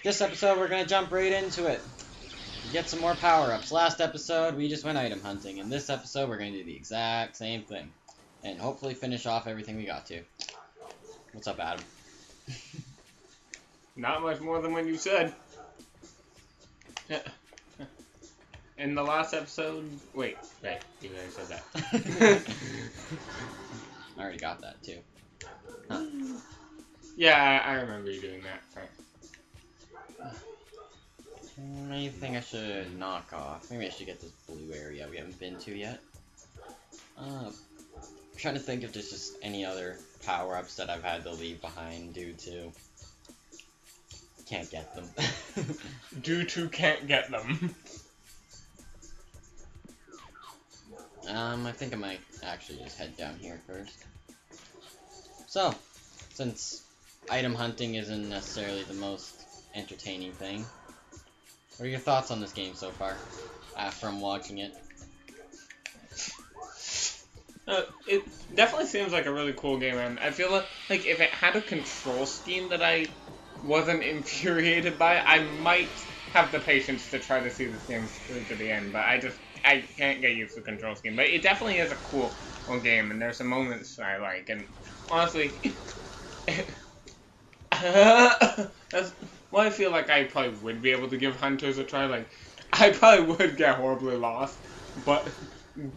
this episode, we're gonna jump right into it. Get some more power-ups. Last episode, we just went item hunting. In this episode, we're gonna do the exact same thing. And hopefully finish off everything we got to. What's up, Adam? Not much more than what you said. In the last episode... Wait, you already said that. I already got that, too. Huh. Yeah, I remember you doing that. Sorry. Anything I should knock off? Maybe I should get this blue area we haven't been to yet. I'm trying to think if there's just any other power-ups that I've had to leave behind due to... Can't get them. Due to can't get them. I think I might actually just head down here first. So, since item hunting isn't necessarily the most entertaining thing, what are your thoughts on this game so far, from watching it? It definitely seems like a really cool game, and I feel like if it had a control scheme that I wasn't infuriated by, I might have the patience to try to see this game through to the end, but I can't get used to the control scheme. But it definitely is a cool game, and there's some moments I like, and honestly, that's why I feel like I probably would be able to give Hunters a try. Like, I probably would get horribly lost, but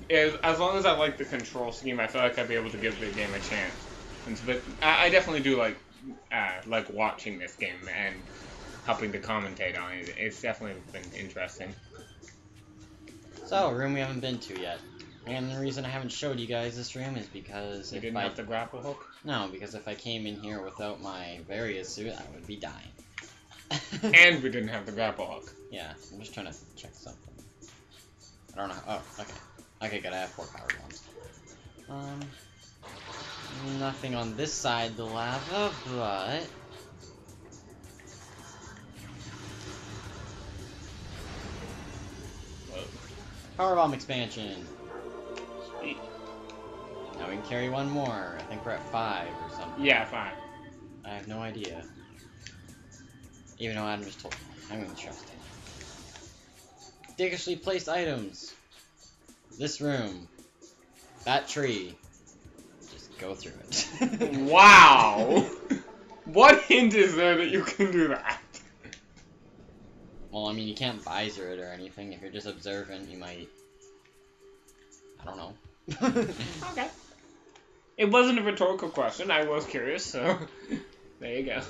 as long as I like the control scheme, I feel like I'd be able to give the game a chance. And so, but I definitely do like watching this game and helping to commentate on it. It's definitely been interesting. So, a room we haven't been to yet. And the reason I haven't showed you guys this room is because You didn't have the grapple hook? No, because if I came in here without my various suit, I would be dying. And we didn't have the grapple hook. Yeah, I'm just trying to check something. I don't know. Oh, okay. Okay, good. I have 4 power bombs. Nothing on this side of the lava, but... Powerbomb expansion! Sweet. Now we can carry one more. I think we're at 5 or something. Yeah, 5. I have no idea. Even though Adam just told me. I'm gonna trust him. Digishly placed items. This room. That tree. Just go through it. Wow! What hint is there that you can do that? Well, I mean, you can't visor it or anything. If you're just observant, you might... I don't know. Okay. It wasn't a rhetorical question. I was curious, so... there you go.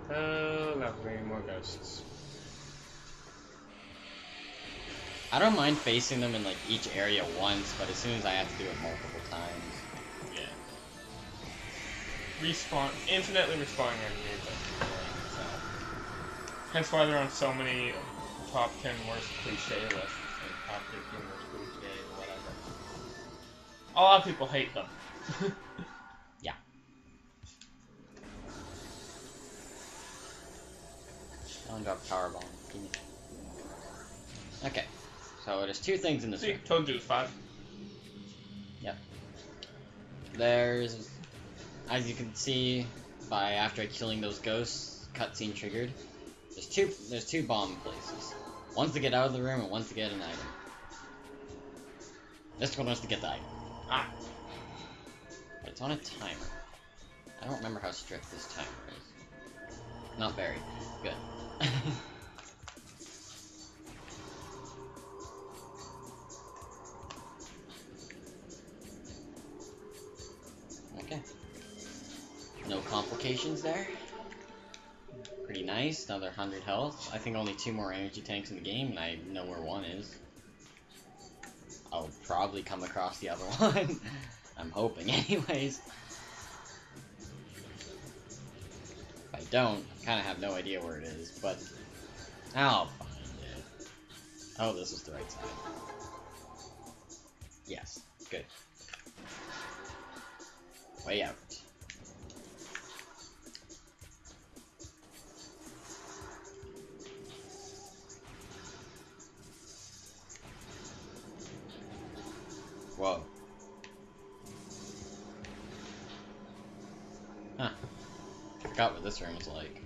Oh, lovely. More ghosts. I don't mind facing them in, like, each area once, but as soon as I have to do it multiple times... Yeah. Respawn... Infinitely respawning enemies. Hence why they're on so many top 10 worst cliche lists, and top 15 worst cliche, or whatever. A lot of people hate them. Yeah. I'll drop powerbomb. Okay. So there's 2 things in this room. Told you it was 5. Yep. There's, as you can see, after killing those ghosts, cutscene triggered. There's two bomb places. One's to get out of the room and one's to get an item. This one was to get the item. Ah. But it's on a timer. I don't remember how strict this timer is. Not very. Good. Okay. No complications there. Pretty nice. Another 100 health. I think only 2 more energy tanks in the game, and I know where one is. I'll probably come across the other one. I'm hoping, anyways. If I don't, I kind of have no idea where it is, but I'll find it. Oh, this is the right side. Yes. Good. Way out. Whoa. Huh. Forgot what this room is like.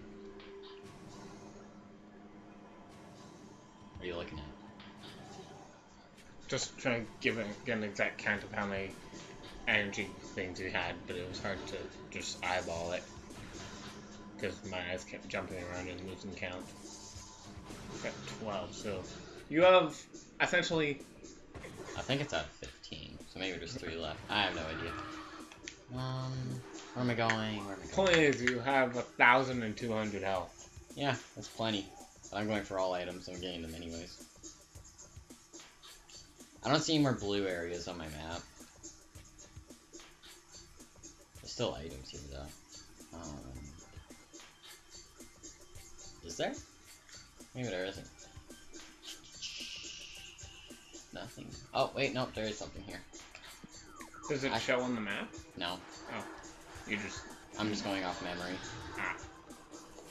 What are you looking at? Just trying to get an exact count of how many energy things you had, but it was hard to just eyeball it because my eyes kept jumping around and losing count. Got 12, so you have essentially. I think it's at 15, so maybe there's 3 left. I have no idea. Where am I going? Point is, you have 1,200 health. Yeah, that's plenty. But I'm going for all items, so I'm getting them anyways. I don't see any more blue areas on my map. There's still items here, though. Is there? Maybe there isn't. Nothing. Oh, wait, nope, there is something here. Does it show on the map? No. Oh. I'm just going off memory.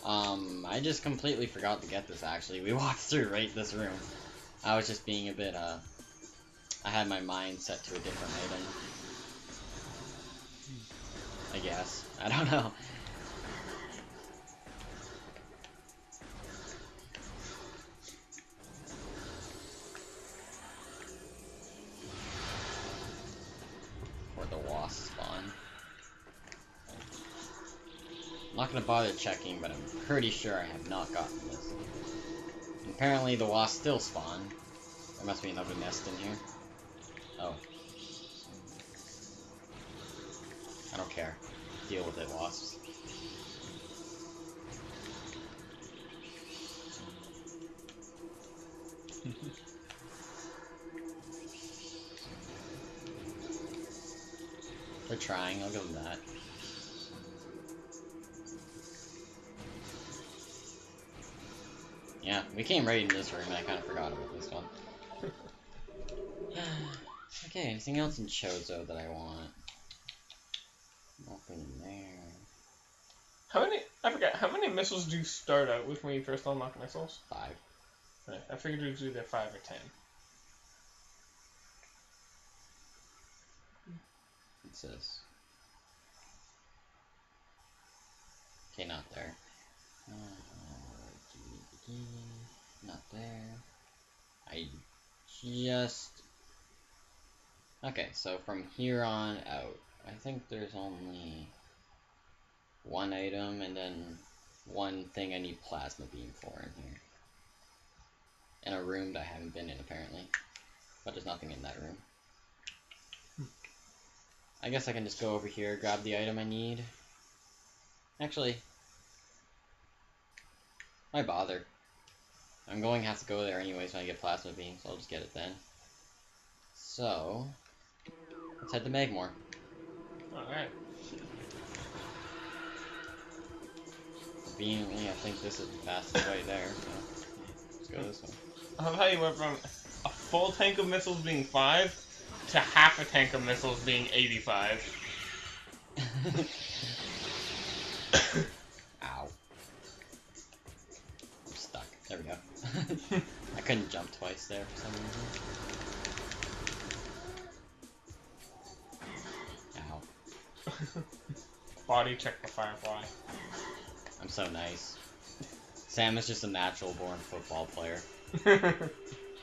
I just completely forgot to get this, actually. We walked through right this room. I was just being a bit, I had my mind set to a different item. I guess. I don't know. Where the wasps spawn. I'm not gonna bother checking, but I'm pretty sure I have not gotten this. And apparently the wasps still spawn. There must be another nest in here. Oh. I don't care. Deal with it, wasps. They're trying, I'll give them that. Yeah, we came right into this room and I kind of forgot about this one. Okay, anything else in Chozo that I want? Nothing there. I forgot, how many missiles do you start out with when you first unlock missiles? 5. Right, I figured it was either 5 or 10. What's this? Okay, not there. Not there. Okay, so from here on out, I think there's only 1 item and then 1 thing I need plasma beam for in here. In a room that I haven't been in, apparently. But there's nothing in that room. I guess I can just go over here, grab the item I need. Actually, why bother? I'm going to have to go there anyways when I get plasma beam, so I'll just get it then. So, let's head to Magmore. Alright. Conveniently, I think this is the fastest way there, so let's go this way. I love how you went from a full tank of missiles being 5 to half a tank of missiles being 85. Ow. I'm stuck. There we go. I couldn't jump twice there for some reason. Ow. Body check the Firefly. I'm so nice. Sam is just a natural born football player.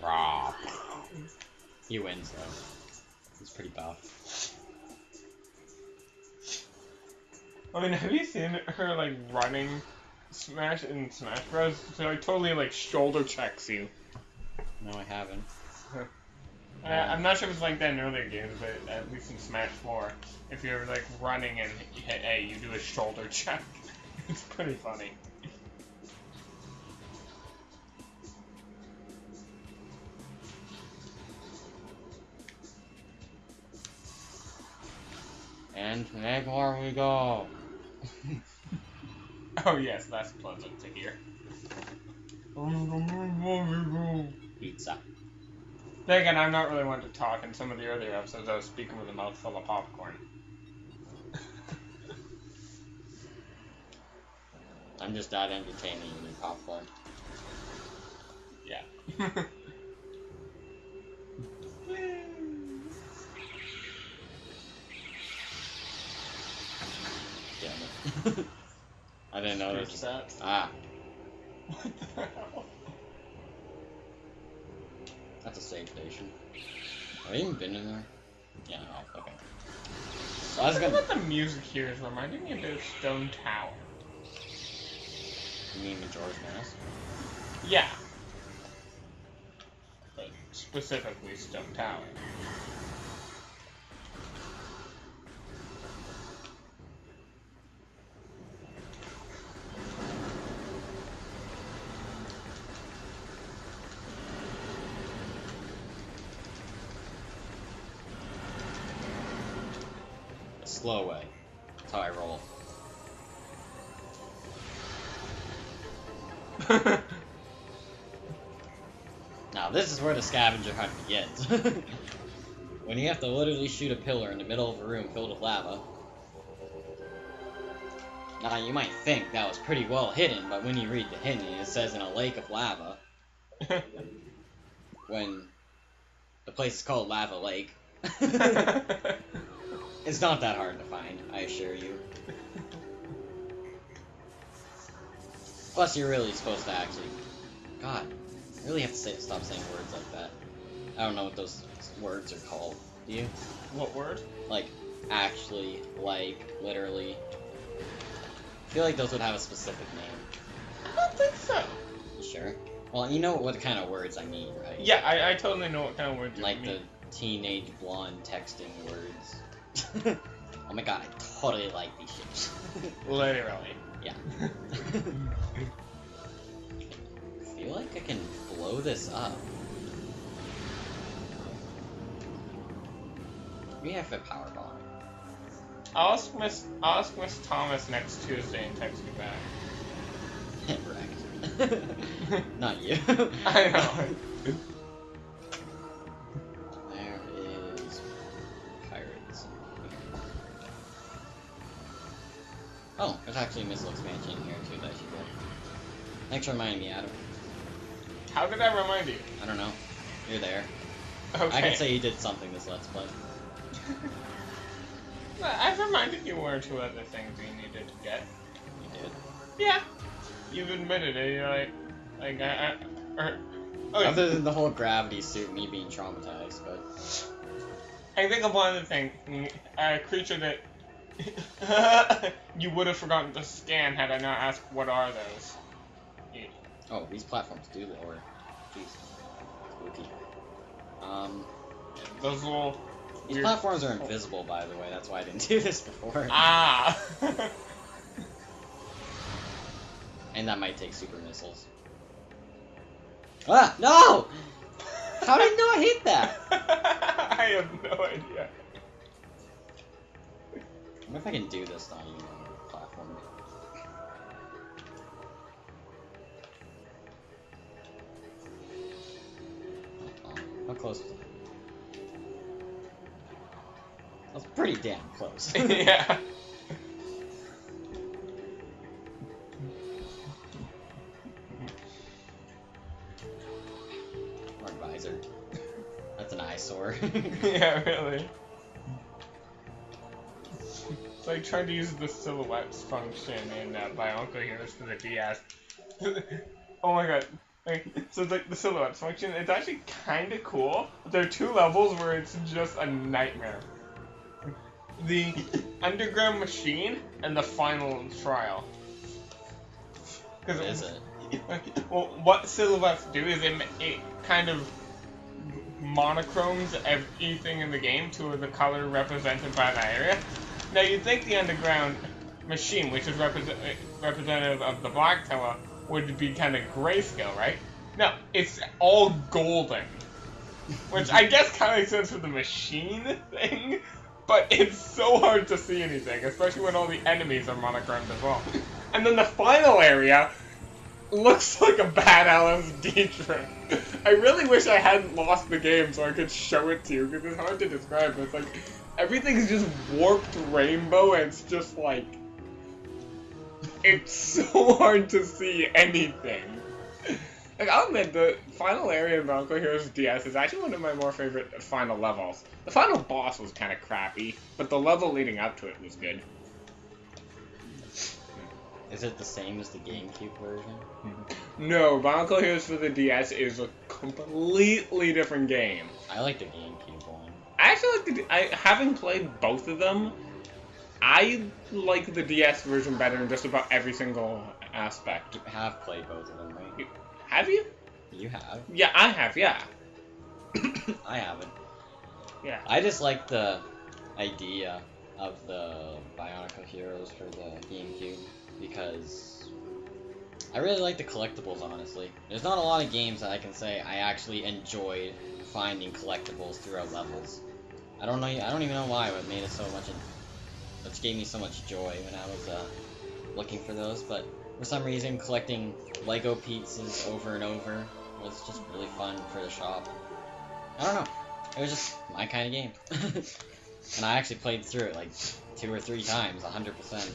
Raw. He wins though. He's pretty buff. I mean, have you seen her like running Smash in Smash Bros? So like totally like shoulder checks you. No, I haven't. I'm not sure if it's like that in earlier games, but at least in Smash 4, if you're like running and you hit A, you do a shoulder check. It's pretty funny. And Magmore we go. Oh yes, that's pleasant to hear. Pizza. Then again, I'm not really one to talk. In some of the earlier episodes, I was speaking with a mouth full of popcorn. I'm just that entertaining eating popcorn. Yeah. Damn it. I didn't notice. Screech that. Ah, What the hell? that's a save station. Have I even been in there? Yeah, no, okay. So I was Something gonna... about the music here is reminding me of the Stone Tower. You mean Majora's Mask? Yeah. But specifically Stone Tower. The slow way. That's how I roll. Now this is where the scavenger hunt begins. When you have to literally shoot a pillar in the middle of a room filled with lava. Now you might think that was pretty well hidden, but when you read the hint, it says in a lake of lava. When the place is called Lava Lake. It's not that hard to find, I assure you. Plus, you're really supposed to actually... God, I really have to stop saying words like that. I don't know what those words are called. Do you? What word? Like, actually, like, literally. I feel like those would have a specific name. I don't think so. You sure? Well, you know what kind of words I mean, right? Yeah, I totally know what kind of words you Like mean. the teenage blonde texting words. Oh my god, I totally like these shits. Literally. Yeah. I feel like I can blow this up. We have a power bomb. I'll ask Miss Thomas next Tuesday and text you back. Wrecked. Not you. I know. There is pirates. Oh, there's actually a missile expansion in here too that I should get. Thanks for reminding me, Adam. How did I remind you? I don't know. You're there. Okay. I can say you did something this Let's Play. I've reminded you one or two other things you needed to get. You did. Yeah. You've admitted it. You're like okay. Other than the whole gravity suit, me being traumatized, but... I think of one other thing. A creature that you would have forgotten to scan had I not asked what are those. Yeah. Oh, these platforms do lower. Jeez. Spooky. Those little... These platforms are invisible, by the way, that's why I didn't do this before. Ah! And that might take super missiles. Ah! No! How did I not hit that? I have no idea. I wonder if I can do this not even on the platform. How close was it? That was pretty damn close. Yeah. Or advisor. That's an eyesore. Yeah, really. It's like trying to use the silhouettes function in Bianca Heroes for the DS. Oh my god. Like, so like the silhouettes function, it's actually kind of cool. But there are two levels where it's just a nightmare. The underground machine and the final trial. What is it? Well, what silhouettes do is it kind of monochromes everything in the game to the color represented by the area. Now you'd think the underground machine, which is representative of the Black Tower, would be kind of grayscale, right? No, it's all golden. Which I guess kind of makes sense for the machine thing, but it's so hard to see anything, especially when all the enemies are monochromed as well. And then the final area looks like a bad LSD trip. I really wish I hadn't lost the game so I could show it to you, because it's hard to describe, but it's like, everything's just warped rainbow, and it's just like, it's so hard to see anything. Like, I'll admit, the final area in Bronco Heroes DS is actually one of my more favorite final levels. The final boss was kind of crappy, but the level leading up to it was good. I Is it the same as the GameCube version? No, Bionicle Heroes for the DS is a completely different game. I like the GameCube one. I actually like having played both of them, I like the DS version better in just about every single aspect. You have played both of them, right? Have you? You have. Yeah, I have, yeah. I haven't. Yeah. I just like the idea of the Bionicle Heroes for the GameCube because I really like the collectibles, honestly. There's not a lot of games that I can say I actually enjoyed finding collectibles throughout levels. I don't even know why, but it made it so much, which gave me so much joy when I was looking for those, but for some reason collecting Lego pizzas over and over was just really fun for the shop. I don't know. It was just my kind of game. And I actually played through it like 2 or 3 times, 100%.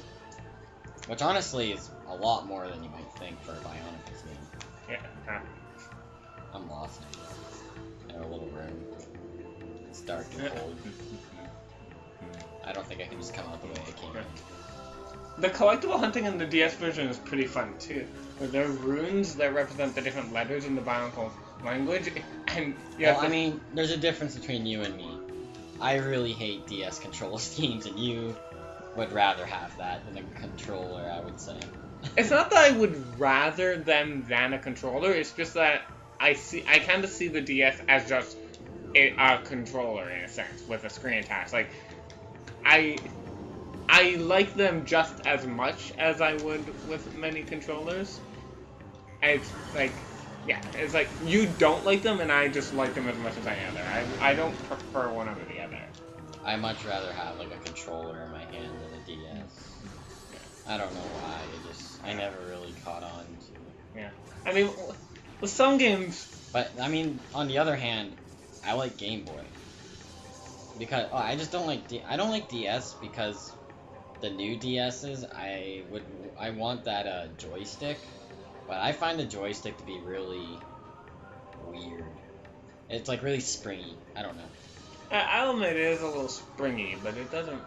Which honestly is a lot more than you might think for a Bionicles game. Yeah. I'm lost in a little room. It's dark and cold. I don't think I can just come out the way I came in. The collectible hunting in the DS version is pretty fun too. There are runes that represent the different letters in the Bionicle language, and well, I mean, there's a difference between you and me. I really hate DS control schemes, and you would rather have that than a controller, I would say. It's not that I would rather them than a controller. It's just that I kind of see the DS as just a controller in a sense with a screen attached. Like I like them just as much as I would with many controllers. It's like, yeah, it's like you don't like them and I just like them as much as any other. I don't prefer one over the other. I much rather have like a controller in my hand than a DS. I don't know why. I never really caught on to. Yeah, I mean, with some games. But I mean, on the other hand, I like Game Boy because I just don't like I don't like DS because the new DS's I want that joystick, but I find the joystick to be really weird. It's like really springy. I don't know. I'll admit it is a little springy, but it doesn't.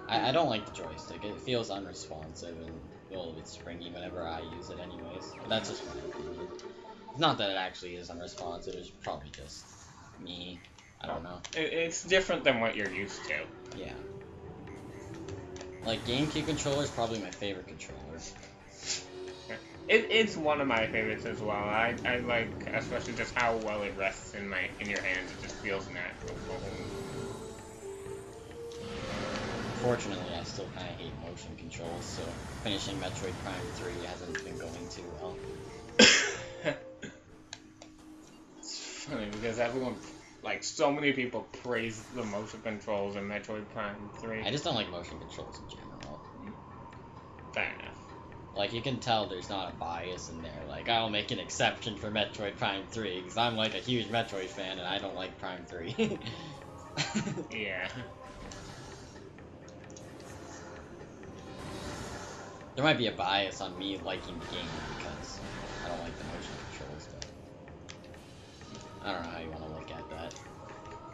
I don't like the joystick. It feels unresponsive and a little bit springy whenever I use it anyways. But that's just my opinion. It's not that it actually is unresponsive, it's probably just me. I don't know. It's different than what you're used to. Yeah. Like, GameCube controller is probably my favorite controller. It's one of my favorites as well. I like, especially just how well it rests in your hands. It just feels natural. Fortunately, I still kind of hate motion controls, so finishing Metroid Prime 3 hasn't been going too well. It's funny because everyone, like, so many people praise the motion controls in Metroid Prime 3. I just don't like motion controls in general. Fair enough. Like, you can tell there's not a bias in there. Like, I'll make an exception for Metroid Prime 3, because I'm, like, a huge Metroid fan, and I don't like Prime 3. Yeah. There might be a bias on me liking the game, because I don't like the motion controls, but I don't know how you want to look at that.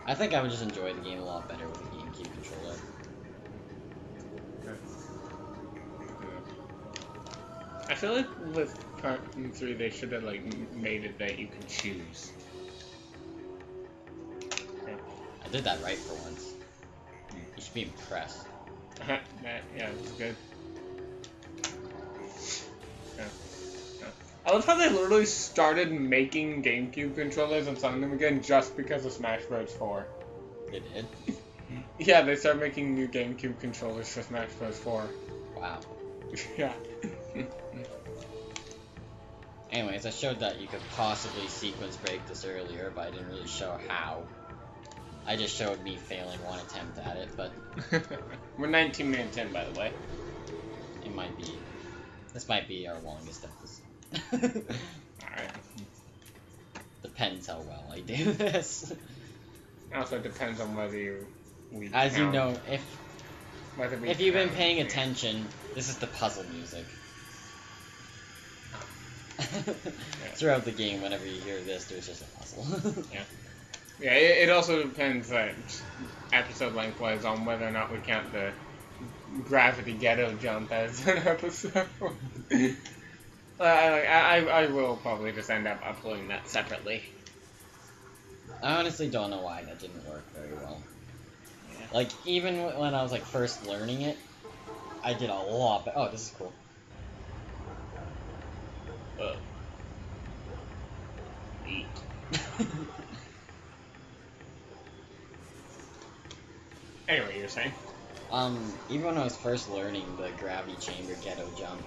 I think I would just enjoy the game a lot better with a GameCube controller. I feel like with Prime 3 they should have like made it that you could choose. I did that right for once. You should be impressed. Yeah, it was good. I love how they literally started making GameCube controllers and selling them again just because of Smash Bros. 4. They did? Yeah, they started making new GameCube controllers for Smash Bros. 4. Wow. Yeah. Anyways, I showed that you could possibly sequence break this earlier, but I didn't really show how. I just showed me failing one attempt at it, but... We're 19 minutes in, by the way. It might be... This might be our longest episode. Alright. Depends how well I do this. Also depends on whether we As count, you know, if you've been paying it. attention, this is the puzzle music. Throughout the game, whenever you hear this, there's just a puzzle. Yeah. Yeah, it also depends, episode length-wise, on whether or not we count the gravity ghetto jump as an episode. I will probably just end up uploading that separately. I honestly don't know why that didn't work very well. Yeah. Like, even when I was, like, first learning it, I did a lot better. Oh, this is cool. Anyway, you're saying? Even when I was first learning the gravity chamber ghetto jump,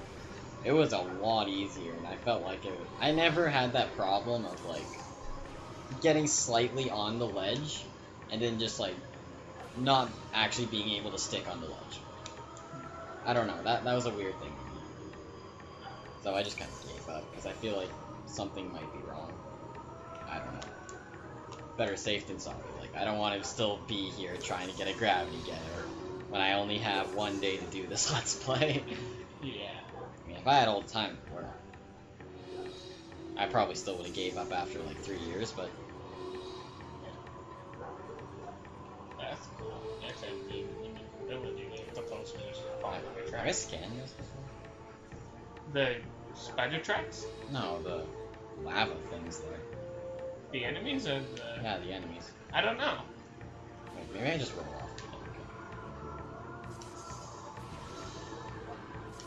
it was a lot easier, and I felt like I never had that problem of, like, getting slightly on the ledge, and then just, like, not actually being able to stick on the ledge. I don't know, that was a weird thing. So I just kind of gave up, because I feel like something might be wrong. I don't know. Better safe than sorry. Like, I don't want to still be here trying to get a gravity getter when I only have one day to do this Let's Play. Yeah. I mean, if I had all the time in the world, I probably still would have gave up after, like, 3 years, but... That's cool. That's a neat ability to post Have I scanned this before? The spider tracks? No, the lava things there. The enemies or the... Yeah, the enemies. I don't know. Wait, maybe I just roll off.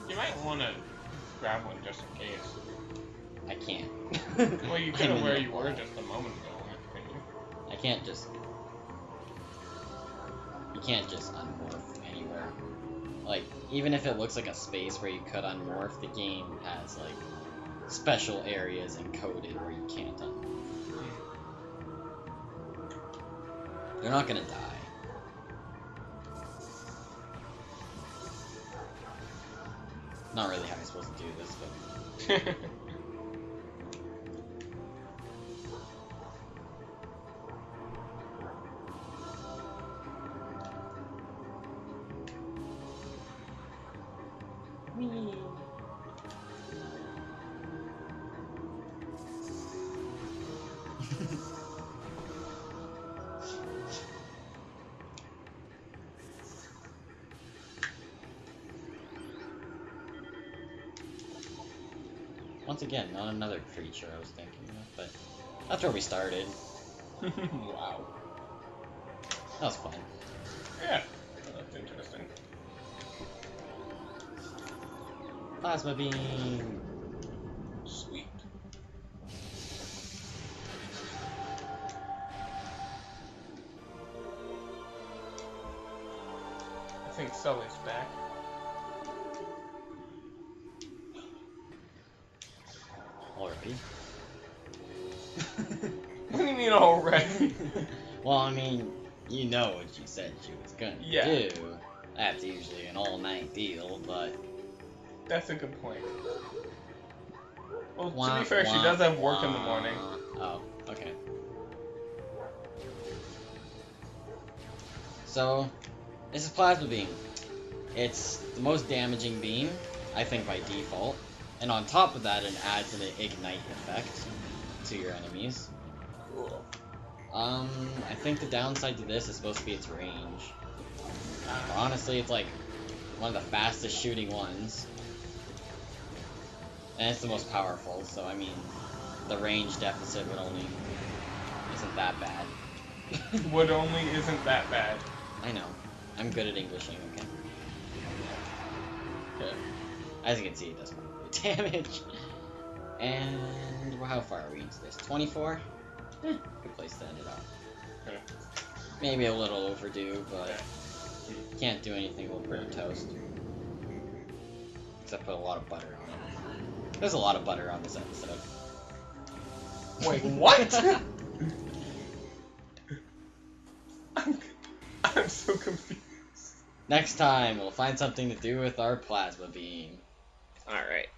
You might want to grab one just in case. I can't. Well, you could have where you were just a moment ago, couldn't you? I can't just... You can't just unmorph anywhere. Like, even if it looks like a space where you could unmorph, the game has, like, special areas encoded where you can't unmorph. They're not gonna die. Not really how I'm supposed to do this, but... Once again, not another creature I was thinking of, but that's where we started. Wow. That was fun. Yeah, that's interesting. Plasma beam! Sweet. I think Sully's back. Already? What do you mean already? Well, I mean, you know what she said she was gonna do. That's usually an all-night deal, but... That's a good point. Well, to be fair, she does have work in the morning. Oh, okay. So, this is Plasma Beam. It's the most damaging beam, I think by default. And on top of that, it adds an ignite effect to your enemies. Cool. I think the downside to this is supposed to be its range. But honestly, it's like one of the fastest shooting ones. And it's the most powerful, so I mean, the range deficit isn't that bad. Would only isn't that bad. I know. I'm good at Englishing, okay? Okay. As you can see, it does quite a bit of damage. And how far are we into this? 24? Good place to end it off. Okay. Maybe a little overdue, but can't do anything with burnt toast. Except put a lot of butter on it. There's a lot of butter on this episode. Wait, what? I'm so confused. Next time, we'll find something to do with our plasma beam. Alright.